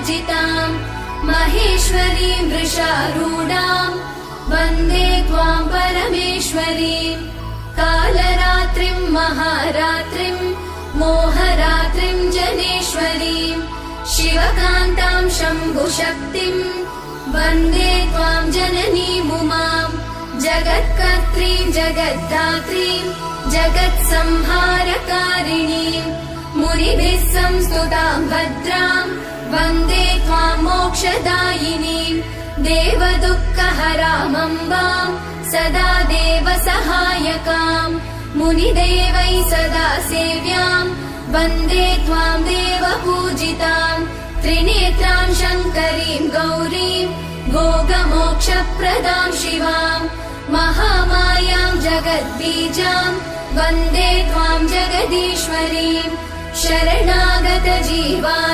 पूजिताम् महेश्वरीं वृषारूढाम् वन्दे त्वाम् परमेश्वरीम् कालरात्रिं महारात्रिं मोहरात्रिं जनेश्वरीं शिवकान्तां शम्भुशक्तिं वन्दे त्वां जननीमुमाम् जगत्कर्त्रीं जगद्धात्रीं जगत्संहारकारिणीं मुनिभिः संस्तुतां भद्रां वन्दे त्वां मोक्षदायिनीं देवदुःखहरामम्बां सदा देवसहायकाम् मुनिदेवैः सदा सेव्याम् वन्दे त्वां देवपूजिताम् त्रिनेत्रां शङ्करीं गौरीं भोगमोक्षप्रदां शिवाम् महामायां जगद्बीजाम् वन्दे त्वां जगदीश्वरीं शरणागतजीवानां